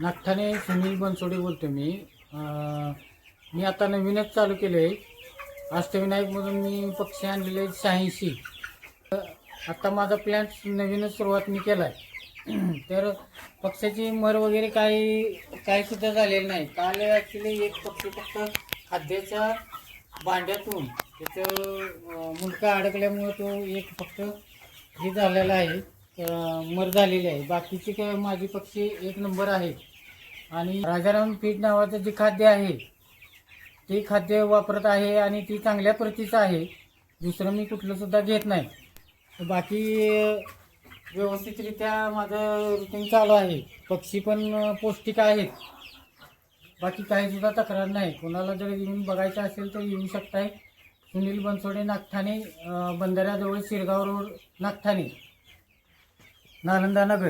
नागठाणे सुनील बनसोडे बोलतो मी. मी आता नवीनच चालू केलं आहे. अष्टविनायकमधून मी पक्षी आणलेले आहेत 86. आता माझा प्लॅन नवीनच सुरुवात मी केला आहे. तर पक्ष्याची मर वगैरे काही सुद्धा झालेलं नाही. काल ॲक्च्युली एक पक्षी फक्त खाद्याच्या भांड्यातून त्याचं मुंडका अडकल्यामुळं तो एक फक्त हे झालेला आहे, मर झालेली आहे. बाकीचे काय माझी पक्षी एक नंबर आहे. आणि राजाराम फीड नावाचं जे खाद्य आहे ते खाद्य वापरत आहे आणि ती चांगल्या प्रतीचं आहे. दुसरं मी कुठलं सुद्धा घेत नाही. बाकी व्यवस्थितरित्या माझं रुटीन चालू आहे. पक्षी पण पौष्टिक आहेत. बाकी काही सुद्धा तक्रार नाही. कोणाला जर येऊन बघायचं असेल तर येऊ शकताय. सुनील बनसोडे, नागठाणे, बंधाऱ्याजवळ, शिरगाव रोड, नागठाणे, नालंदा नगर.